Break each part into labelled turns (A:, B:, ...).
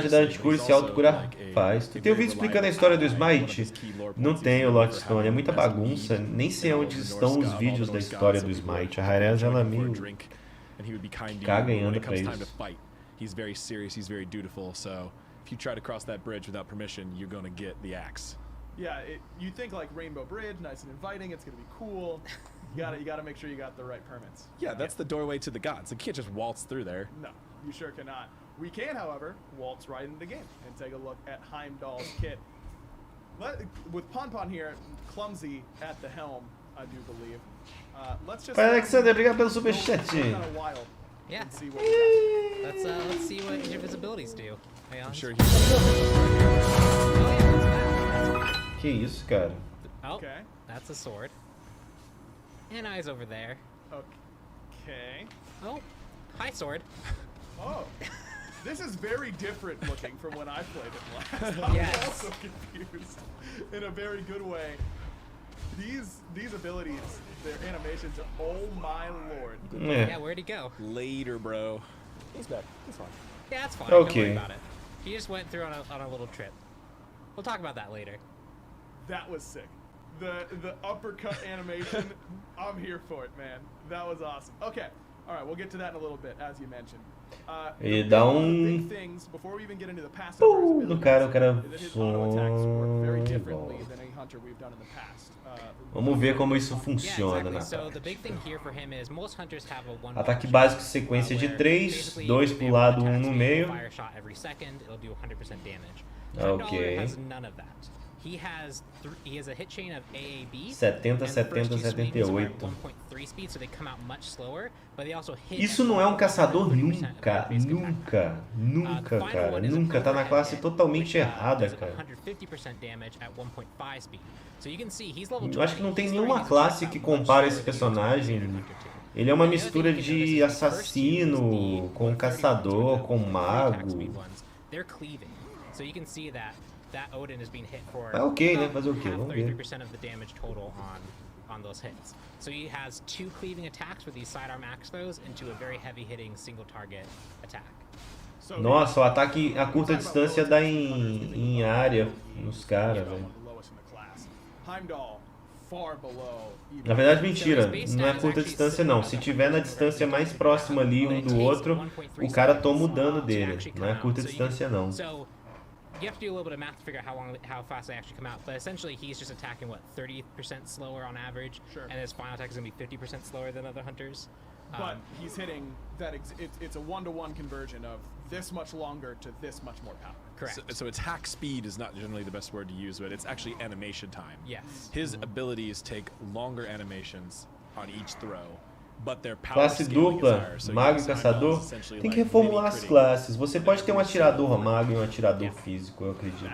A: da anticura e se autocurar? Faz. Tu tem um vídeo explicando a história do Smite? Não tenho, Lotstone. É muita bagunça. Nem sei onde estão os vídeos da história do Smite. A Rarez, ela é meio caga e anda pra isso.
B: He's very serious, he's very dutiful, so if you try to cross that bridge without permission, you're gonna get the axe.
C: Yeah, you think like Rainbow Bridge, nice and inviting, it's gonna be cool. You gotta make sure you got the right permits.
B: Yeah, that's the doorway to the gods. You can't just waltz through there.
C: No, you sure cannot. We can, however, waltz right into the game and take a look at Heimdallr's kit. With Pon here, clumsy at the helm, I do believe. Let's just.
A: Alexander, obrigado pelo superchat.
D: Yeah. Let's see what his invisibilities do.
B: I'm sure
A: Que isso, cara?
D: Oh, okay. That's a sword. And eyes over there.
C: Okay.
D: Oh, hi, sword.
C: Oh, this is very different looking from when I played it last. I'm also confused in a very good way. These abilities, their animations, oh my lord.
D: Yeah, where'd he go?
B: Later, bro.
C: He's back. He's fine.
D: Yeah, that's fine.
A: Okay.
D: Don't worry about it. He just went through on a little trip. We'll talk about that later.
C: That was sick. The uppercut animation, I'm here for it, man. That was awesome. Okay, all right, we'll get to that in a little bit, as you mentioned.
A: Ele dá
C: big things before we even get into the passive
A: no cara, o cara
C: very differently than any hunter we've done in the past.
A: Vamos ver como isso funciona na
D: So the big thing here for him is most hunters have a one
A: ataque básico sequência de 3, 2 pro lado, 1 no meio.
D: Fire shot every second, it'll do 100% damage.
A: Okay.
D: Has none of that. He has a hit chain of AAB.
A: 70, 70, 78.
D: 1.3 speed, so they come out much slower, but they also hit.
A: Isso não é um caçador nunca, cara. Nunca tá na classe totalmente errada, cara. Eu acho que não tem nenhuma classe que compara esse personagem. Ele é uma mistura de assassino com caçador, com mago.
D: That Odin is being hit for
A: ok, né? Fazer o quê? Vamos ver.
D: 33% of the damage total on those hits. So he has 2 cleaving attacks with these sidearm axe throws into a very heavy hitting single target attack.
A: Nossa, o ataque a curta distância dá em área nos caras, velho. Na verdade, mentira. Não é curta distância, não. Se tiver na distância mais próxima ali um do outro, o cara toma o dano dele. Não é curta distância, não.
D: You have to do a little bit of math to figure out how fast they actually come out, but essentially he's just attacking, what, 30% slower on average, and his final attack is going to be 50% slower than other hunters.
C: But he's hitting that, it's a 1-to-1 conversion of this much longer to this much more power.
D: Correct.
B: So attack speed is not generally the best word to use, but it's actually animation time.
D: Yes.
B: His abilities take longer animations on each throw.
A: Classe dupla, mago e caçador. Tem que reformular as classes. Você pode ter um atirador mago e um atirador físico, eu acredito.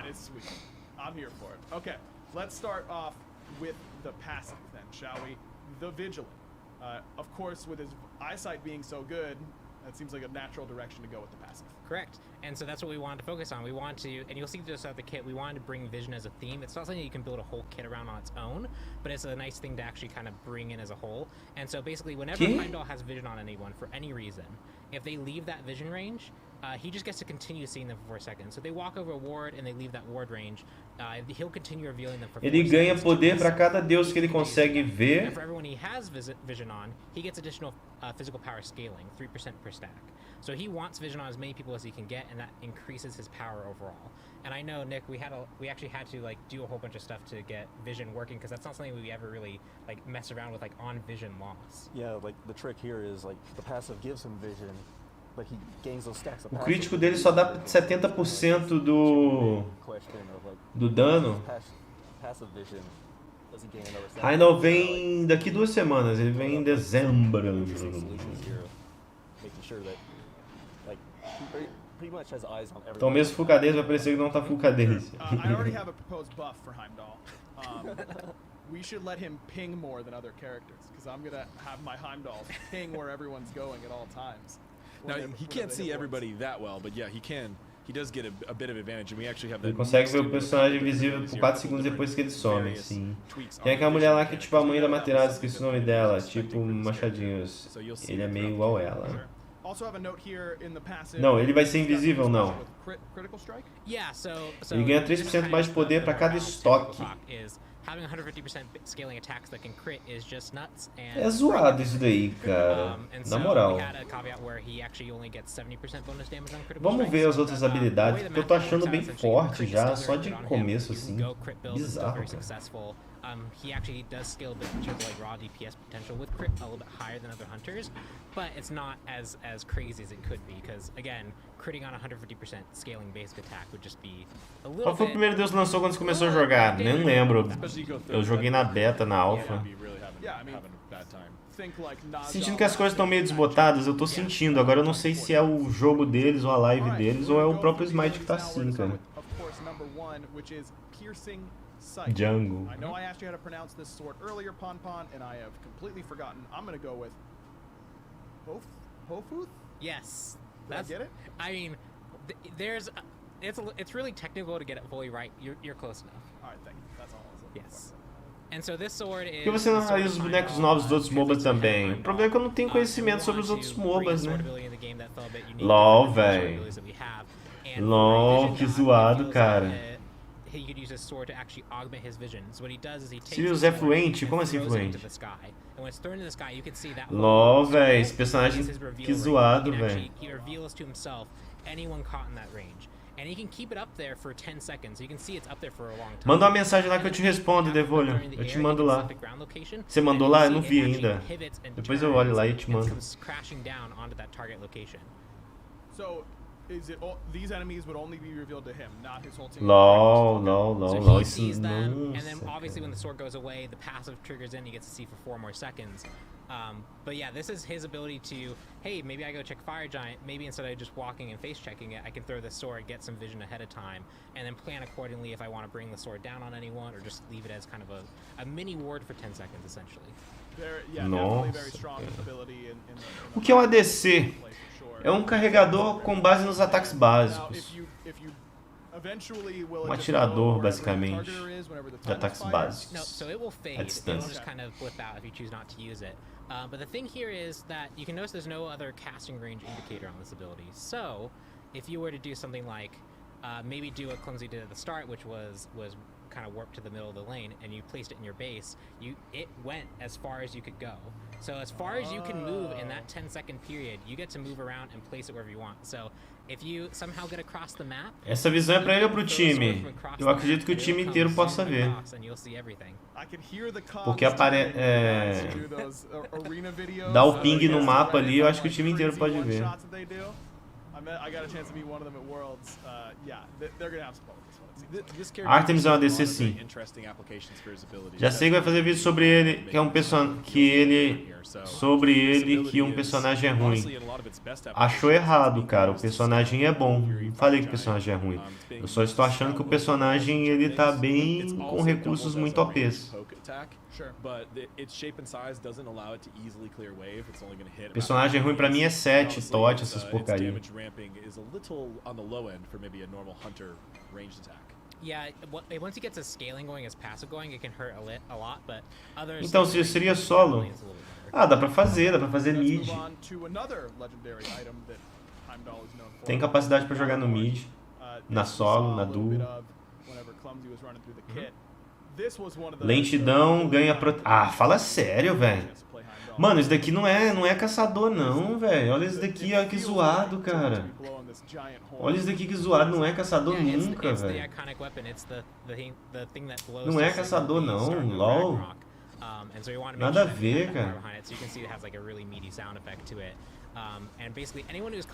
C: I'm here for it. Okay, let's start off with the passive then, shall we? The Vigilant. Of course, with his eyesight being so good, that seems like a natural direction to go with the passive.
D: Correct. And so that's what we wanted to focus on. We want to, and you'll see this out the kit, we wanted to bring vision as a theme. It's not something you can build a whole kit around on its own, but it's a nice thing to actually kind of bring in as a whole. And so basically, whenever Heimdallr has vision on anyone for any reason, if they leave that vision range, he just gets to continue seeing them for 4 seconds. So they walk over a ward and they leave that ward range, he'll continue revealing them for 4
A: Ele ganha
D: seconds.
A: poder para cada deus que ele consegue ver.
D: And for everyone he has vision on, he gets additional physical power scaling, 3% per stack. So he wants vision on as many people as he can get, and that increases his power overall. And I know, Nick, we actually had to like do a whole bunch of stuff to get vision working, because that's not something we ever really like mess around with, like on vision loss.
E: Yeah, like the trick here is like the passive gives him vision, but he gains those stacks of
A: O crítico dele só dá 70% do dano. Heimdallr vem daqui 2 semanas, ele vem em dezembro. Então mesmo full cadência vai parecer que não tá full cadência.
C: I already have a proposed buff for Heimdallr. We should let him ping more than other characters, because I'm gonna have my Heimdallr ping where everyone's going at all times.
B: Now he can't see everybody that well, but yeah, he can. He does get a bit of advantage, and we actually have that.
A: Ele consegue ver o personagem visível por 4 segundos depois que ele some, sim. Tem aquela mulher lá que é tipo a mãe da Materazzi, esqueci o nome dela, tipo Machadinhos. Ele é meio igual ela. Não, ele vai ser invisível, não. Ele ganha 3% mais de poder para cada estoque. É zoado isso daí, cara. Na moral. Vamos ver as outras habilidades, porque eu tô achando bem forte já, só de começo assim. Bizarro, cara.
D: He actually does scale a bit in terms of like raw DPS potential with crit a little bit higher than other hunters, but it's not as crazy as it could be because again, critting on 150% scaling basic attack would just be a little.
A: Qual foi o primeiro Deus que lançou quando você começou a jogar? Nem lembro. Eu joguei na beta, na alpha. Sentindo que as coisas estão meio desbotadas, eu tô sentindo. Agora eu não sei se é o jogo deles ou a live deles ou é o próprio Smite que tá assim, cara. Jungle.
C: I know I asked you how to pronounce this sword earlier, Pon, and I have completely forgotten. I'm gonna go with Hofuth?
D: Yes.
C: Did I get it?
D: I mean, it's really technical to get it fully right. You're close enough.
C: All right, thank you. That's all I was looking for.
D: Yes. And so this sword is.
A: Por que você não analisa os bonecos novos dos outros MOBAs também? O problema é que eu não tenho conhecimento sobre os outros MOBAs, né? LOL, véi. LOL, que zoado, cara. Sirius é fluente? Como assim fluente? LOL, véi, esse personagem que zoado, véi. Manda uma mensagem lá que eu te respondo, Devolho. Eu te mando lá. Você mandou lá? Eu não vi ainda. Depois eu olho lá e te mando.
C: These enemies would only be revealed to him, not his whole team.
A: LOL, isso não.
D: And then obviously when the sword goes away, the passive triggers in, he gets to see for 4 more seconds. But yeah, this is his ability to, hey, maybe I go check Fire Giant, maybe instead of just walking and face checking it, I can throw the sword, get some vision ahead of time, and then plan accordingly if I want to bring the sword down on anyone or just leave it as kind of a mini ward for 10 seconds essentially.
A: Nossa. O que é um ADC? É um carregador com base nos ataques básicos. Um atirador, basicamente, de ataques básicos à distância.
D: But the thing here is that you can notice there's no other casting range indicator on this ability. So, if you were to do something like maybe do what Clumsy did at the start, which was kind of warped to the middle of the lane, and you placed it in your base, it went as far as you could go. So as far as you can move in that 10-second period, you get to move around and place it wherever you want. So if you somehow get across the map,
A: essa visão é pra ele ou pro time? Eu acredito que o time inteiro possa ver. Porque dá o ping no mapa ali, eu acho que o time inteiro pode ver. Artemis é uma DC sim. Já sei que vai fazer vídeo sobre ele, que é um personagem que um personagem é ruim. Achou errado, cara. O personagem é bom. Não falei que o personagem é ruim. Eu só estou achando que o personagem ele tá bem com recursos muito OPs. Personagem ruim pra mim é 7, TOT, essas porcaria. Então, se seria solo, dá pra fazer mid. Tem capacidade pra jogar no mid, na solo, na duo. Lentidão, ganha fala sério, velho. Mano, isso daqui não é caçador não, velho. Olha isso daqui, olha que zoado, cara. Olha isso daqui que zoado, não é caçador nunca, velho. Não é caçador não, LOL. Nada a ver, cara. Isso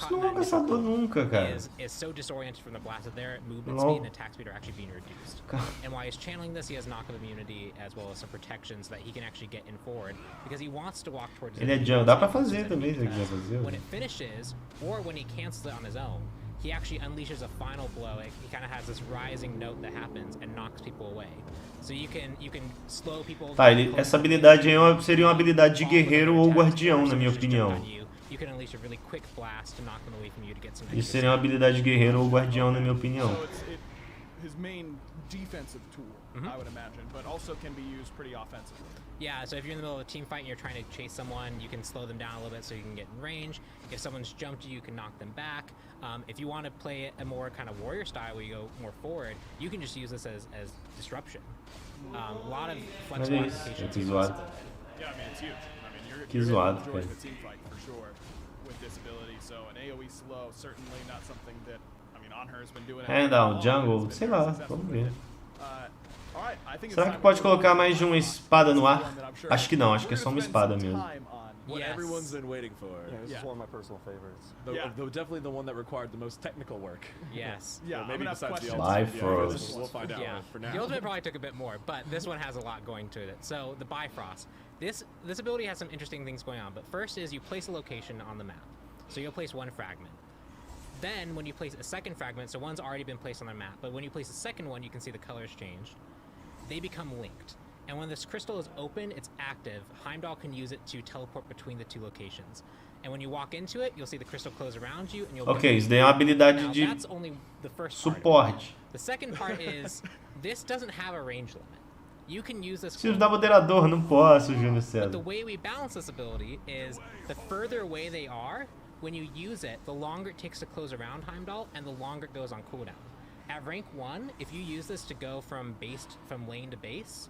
A: não é caçador nunca, cara. LOL. Ele é jungle, dá pra fazer também se ele quiser fazer.
D: He actually unleashes a final blow. He kind of has this rising note that happens and knocks people away. So you can slow people.
A: Tá, essa habilidade aí seria uma habilidade de guerreiro ou guardião, na minha opinião. Isso seria uma habilidade de guerreiro ou guardião, na minha opinião.
C: his main defensive tool, I would imagine, but also can be used pretty offensively.
D: Yeah, so if you're in the middle of a team fight and you're trying to chase someone, you can slow them down a little bit so you can get in range. If someone's jumped you can knock them back. If you want to play a more kind of warrior style where you go more forward, you can just use this as disruption. A lot of flexible applications.
A: Que zoado.
C: Yeah, I mean, it's huge. I mean, you're
A: Que zoado,
C: enjoying
A: cara.
C: the team fight for sure with this ability. So an AoE slow, certainly not something that, I mean, on her has been doing it.
A: Heimdallr, jungle, sei lá, vamos ver.
C: All right, I think it's
A: Será que
C: time
A: pode
C: to
A: colocar
C: go
A: mais de uma espada no ar?
C: over
A: Acho que não, acho que é só uma espada mesmo.
B: What
D: Yes.
B: everyone's been waiting for.
E: Yeah, this
C: Yeah.
E: is one of my personal favorites.
B: Though definitely the one that required the most technical work.
D: Yes.
C: Yeah,
B: Or
C: I'm
B: maybe
C: gonna have
B: besides the
C: questions.
B: ultimate.
A: Bifrost.
B: We'll find out
D: Yeah,
B: for now.
D: the ultimate probably took a bit more, but this one has a lot going to it. So the Bifrost, this ability has some interesting things going on. But first is you place a location on the map. So you'll place one fragment. Then when you place a second fragment, so one's already been placed on the map, but when you place a second one, you can see the colors change. They become linked. And when this crystal is open, it's active. Heimdallr can use it to teleport between the two locations. And when you walk into it, you'll see the crystal close around you, and you'll.
A: Ok, isso daí é uma habilidade
D: Now,
A: de
D: that's only the first part of it.
A: suporte.
D: The second part is this doesn't have a range limit. You can use this.
A: Preciso dar moderador, não posso, Júlio
D: But
A: César.
D: the way we balance this ability is the further away they are, when you use it, the longer it takes to close around Heimdallr, and the longer it goes on cooldown. At rank 1, if you use this to go from lane to base,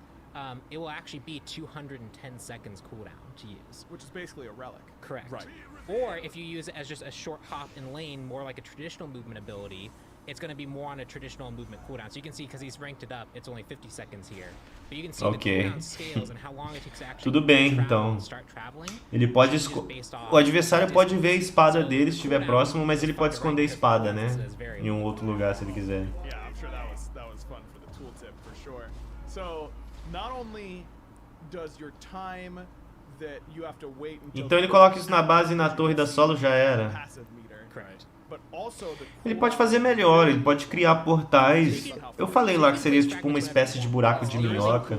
D: it will actually be 210 seconds cooldown to use.
C: Which is basically a relic.
D: Correct.
B: Right.
D: Or if you use it as just a short hop in lane, more like a traditional movement ability, it's going to be more on a traditional movement cooldown. So you can see, because he's ranked it up, it's only 50 seconds here. But you can see
A: Ok.
D: the cooldown scales and how long it takes to actually
A: Tudo bem,
D: travel
A: então.
D: and start traveling.
A: Ele pode
D: Just
A: esconder.
D: based off
A: O adversário pode ver a espada
D: So,
A: dele se estiver
D: cooldown
A: próximo, mas ele
D: is
A: pode
D: fucking
A: esconder a
D: right,
A: espada,
D: because
A: né?
D: this is very
A: Em um outro lugar, se ele quiser.
C: Yeah, I'm sure that was fun for the tooltip for sure. So not only does your time that you have to wait until
A: Então ele coloca isso na base e na torre da solo já era.
C: passive meter,
D: Correct.
C: but also the
A: Ele pode fazer melhor, ele pode criar portais. Eu falei lá que seria tipo uma espécie de buraco de minhoca.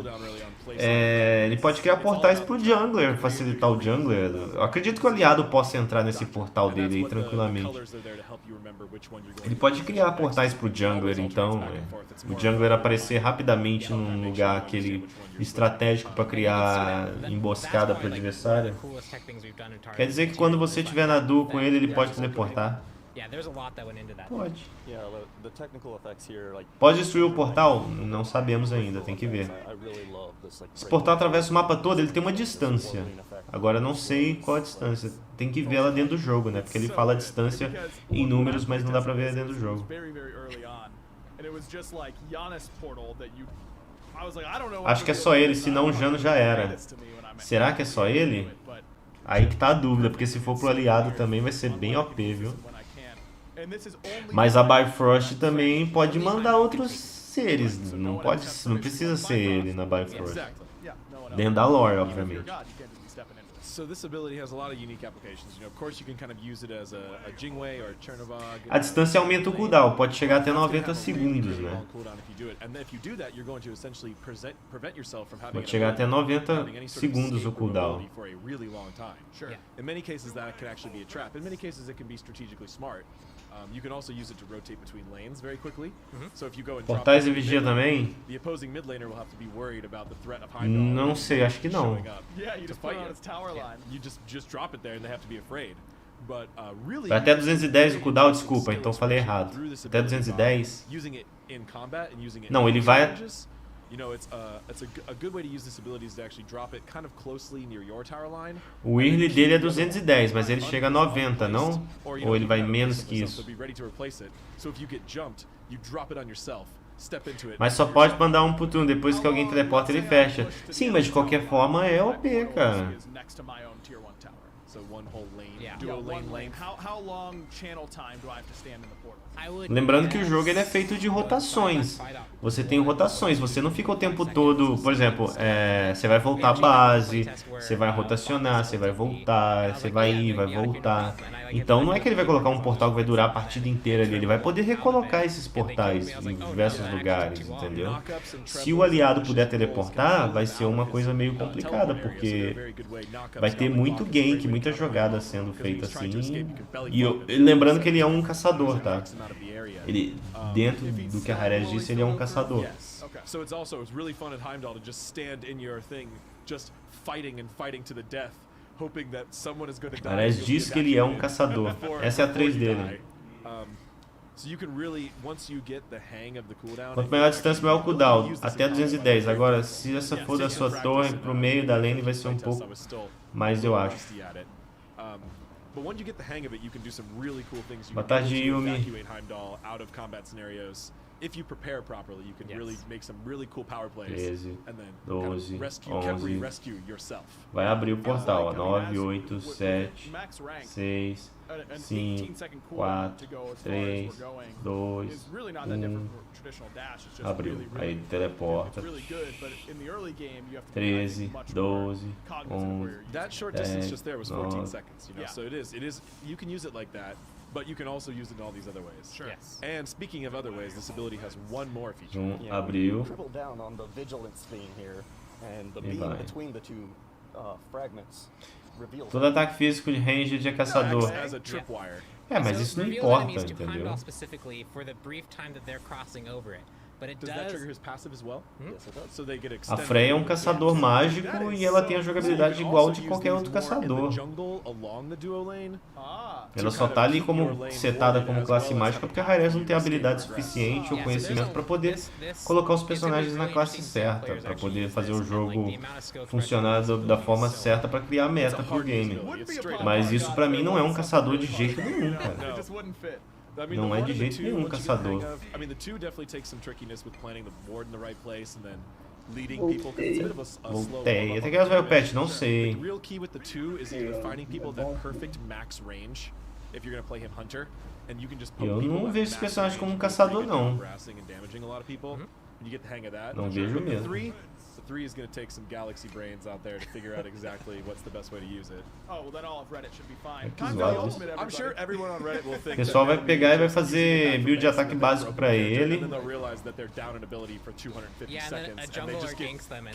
A: Ele pode criar portais pro jungler, facilitar o jungler. Eu acredito que o aliado possa entrar nesse portal dele aí tranquilamente. Ele pode criar portais pro jungler, então o jungler aparecer rapidamente num lugar aquele estratégico para criar emboscada pro adversário. Quer dizer que quando você estiver na duo com ele, ele pode teleportar?
D: Yeah, there's a lot that went into that.
A: Pode.
E: Yeah, the technical effects here, like.
A: Pode destruir o portal? Não sabemos ainda, tem que ver.
E: I really love this, like.
A: Esse portal atravessa o mapa todo, ele tem uma distância. Agora eu não sei qual a distância. Tem que ver ela dentro do jogo, né? Porque ele fala a distância em números, mas não dá pra ver dentro do jogo. Acho que é só ele, senão o Jano já era. Será que é só ele? Aí que tá a dúvida, porque se for pro aliado também vai ser bem OP, viu? Mas a Bifrost também pode mandar outros seres, não precisa ser ele na Bifrost. Dentro da lore, obviamente.
B: So this ability has a lot of unique applications. You know, of course, you can kind of use it as a Jingwei or a Chernobog.
A: A distância aumenta o cooldown, pode chegar até 90 segundos, né? Pode chegar até 90 segundos o cooldown.
C: Sure.
B: In many cases, that can actually be a trap. In many cases, it can be strategically smart. You can also use it to rotate between lanes very quickly. So if you go and drop
A: Portais e
B: into
A: vigia
B: mid lane,
A: também?
B: the opposing mid laner will have to be worried about the threat of Heimdallr.
A: Não sei, acho que não.
B: showing up
C: Yeah, you
B: to
C: just put
B: fight
C: it on
B: you.
C: its tower line.
B: You just drop it there and they have to be afraid. But really,
A: Vai até 210 o cooldown, desculpa, então falei errado. Até 210?
B: Using it in combat and using it
A: Não,
B: in
A: ele vai-
B: challenges, you know, it's a good way to use this ability is to actually drop it kind of closely near your tower line.
A: O early dele é 210, mas ele chega a 90, não? Ou ele vai menos que isso?
B: So be ready to replace it. So if you get jumped, you drop it on yourself. Step into it.
A: Mas só pode mandar um por turno, depois que alguém teleporta ele fecha. Sim, mas de qualquer forma é OP, cara.
C: Next to my own tier 1 tower.
B: So one whole lane,
D: Yeah.
B: dual
C: Yeah,
B: lane
C: one lane.
B: length.
C: How long channel time do I have to stand in the portal?
D: I would
A: Lembrando que o
D: guess
A: jogo ele é feito de rotações.
D: fight out.
A: Você tem rotações, você não fica o tempo todo, por exemplo, você vai voltar à base, você vai rotacionar, você vai voltar, você vai ir, vai voltar. Então não é que ele vai colocar um portal que vai durar a partida inteira ali, ele vai poder recolocar esses portais em diversos lugares, entendeu? Se o aliado puder teleportar, vai ser uma coisa meio complicada, porque vai ter muito gank, muita jogada sendo feita assim. E lembrando que ele é um caçador, tá? Ele, dentro do que a Heimdallr disse, ele é um caçador.
B: Yes. Okay. So it's really fun at Heimdallr to just stand in your thing, just fighting to the death, hoping that someone is going to die.
A: Heimdallr diz que ele é um caçador. Essa é a 3 dele.
B: So you can really, once you get the hang of the cooldown.
A: Quanto maior a distância, maior o cooldown. Até 210. Agora, se essa for da sua torre pro meio da lane, vai ser um pouco mais, eu acho.
B: But when you get the hang of it, you can do some really cool things. You
A: Boa
B: can
A: tarde, Yumi.
B: evacuate Heimdallr out of combat scenarios. If you prepare properly, you can really make some really cool power plays.
A: 13,
B: and then
A: 12,
B: rescue,
A: 11.
B: rescue yourself.
A: Vai abrir o portal, ó. 9, 8, 7, 6, 5, 4, 3, 2, 1. Abriu. Aí teleporta. 13, 12, 11,
B: That short distance just there was 14 seconds, you know. So it is you can use it like that, but you can also use it in all these other ways.
D: Sure. Yes.
B: And speaking of other ways, this ability has one more feature.
A: Abriu.
E: Triple down on the vigilance thing here, and the beam between the two fragments reveals.
A: Todo ataque físico de range de caçador.
B: As a tripwire.
A: É, mas isso não importa, entendeu?
D: Specifically for the brief time that they're crossing over it. But it
B: Does that trigger his passive as well?
E: Yes, it does.
B: So they get
A: A
B: extended.
A: Freya é um caçador mágico e ela tem a jogabilidade igual de qualquer outro caçador. Ela só tá ali como setada como classe mágica porque a Heimdallr não tem habilidade suficiente ou conhecimento para poder colocar os personagens na classe certa, para poder fazer o jogo funcionar da forma certa para criar meta pro game. Mas isso pra mim não é um caçador de jeito nenhum, cara. Não é de jeito nenhum caçador. Voltei. Até que elas vai o patch, não sei. Eu não vejo esse personagem como um caçador, não. Não vejo mesmo.
B: The 3 is going to take some galaxy brains out there to figure out exactly what's the best way to use it.
C: Oh, well then all of Reddit should be fine.
B: I'm sure everyone on Reddit will think.
A: O pessoal vai pegar e vai fazer build de ataque básico pra ele.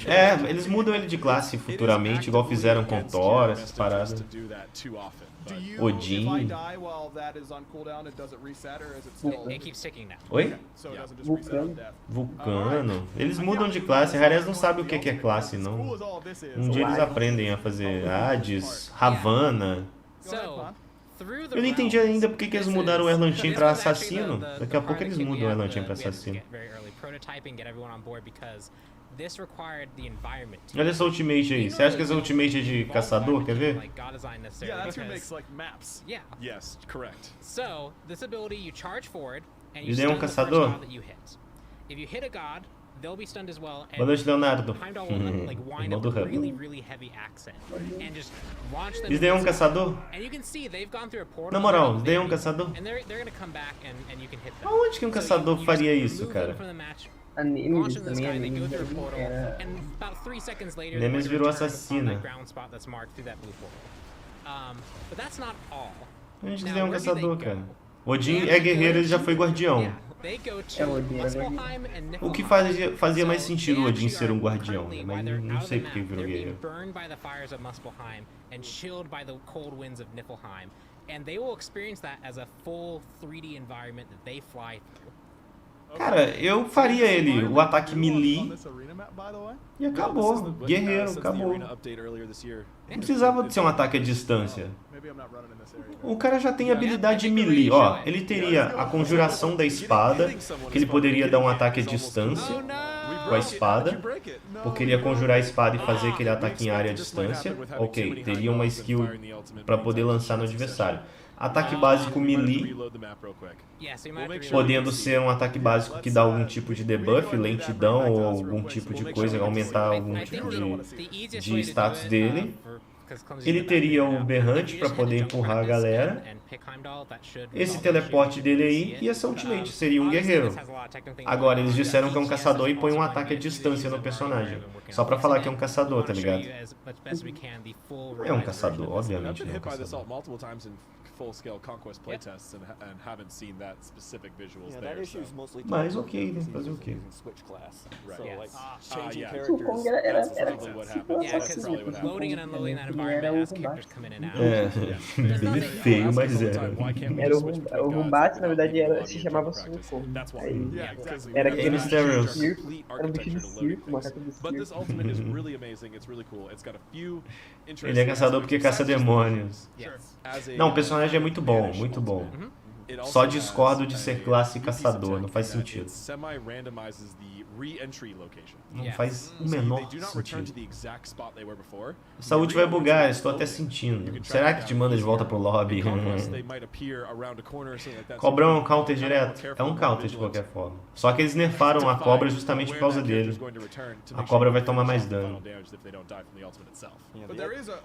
A: É, eles mudam ele de classe futuramente, igual fizeram com Thor, essas paradas. Odin. Oi? Vulcano. Eles mudam de classe. A Heimdallr não sabe o que é classe, não. Um dia eles aprendem a fazer Hades, Ravana. Eu não entendi ainda porque que eles mudaram o Erlantin pra assassino. Daqui a pouco eles mudam o Erlantin pra assassino. Olha essa ultimate aí. Você acha que essa ultimate é de caçador? Quer ver? Ele é um caçador? Boa noite, Leonardo. Irmão do Hub. Isso daí é um caçador? Na moral, isso daí é um caçador? Aonde que um caçador faria isso, cara? Nemesis virou assassina. Onde que é um caçador, cara? Odin é guerreiro, ele já foi guardião. O que fazia mais sentido o Odin ser um guardião, mas não sei porque virou guerreiro. Cara, eu faria ele o ataque melee e acabou. Guerreiro, acabou. Não precisava de ser um ataque à distância. O cara já tem habilidade melee, ó. Ele teria a conjuração da espada, que ele poderia dar um ataque à distância com a espada, porque ele ia conjurar a espada e fazer aquele ataque em área à distância. Ok, teria uma skill para poder lançar no adversário. Ataque básico melee, podendo ser um ataque básico que dá algum tipo de debuff, lentidão ou algum tipo de coisa, aumentar algum tipo de status dele. Ele teria o berrante para poder empurrar a galera. Esse teleporte dele aí e essa ultimate seria um guerreiro. Agora eles disseram que é um caçador e põe um ataque à distância no personagem. Só pra falar que é um caçador, tá ligado? É um caçador, obviamente não é um caçador.
B: full-scale Conquest playtests and haven't seen that specific visuals
E: Yeah,
B: there.
E: that issue is mostly
A: Mas ok, né? Fazer o quê?
E: using Switch class.
B: Right.
E: So
D: Yes.
E: like
B: yeah.
E: changing
B: Yeah.
E: characters.
F: O Kong era
B: That's probably what happens.
D: Yeah,
B: That's
D: because
B: probably what happens.
D: loading and unloading that
F: Era
D: environment as
F: o
D: characters
F: combate.
D: come in and out.
A: Bem feio, mas era.
F: Era o combate, na verdade, se chamava Suicune.
B: That's why.
F: Aí,
B: Yeah, exactly.
F: era
B: We
F: aquele
B: have
A: Mysterious.
B: to change our complete
F: Era um bicho de
B: architecture to loading
F: circo, uma
B: things.
F: caça de
B: But this
F: circo.
B: ultimate is really amazing. It's really cool. It's got a few interesting.
A: Ele é caçador porque caça demônios.
D: Yes.
A: Não, o personagem é muito bom, muito bom. Só discordo de ser classe caçador, não faz sentido.
B: Semi-randomizes the re-entry location.
A: Não
D: Yes.
A: faz o
B: So
A: menor
B: they do not return to
A: sentido.
B: the exact spot they were before.
A: A saúde vai bugar, estou até sentindo. Será que te manda de volta pro lobby?
B: In Conquest, they might appear around a corner or something like that.
A: Cobrão é um
B: So
A: counter
B: be
A: direto?
B: careful
A: É um
B: and
A: counter de
B: vigilant
A: qualquer forma. Só que eles nerfaram a cobra justamente por causa dele. A cobra vai tomar mais dano.
B: If they don't die from the ultimate itself.
E: Yeah,
C: But
E: the
C: there is a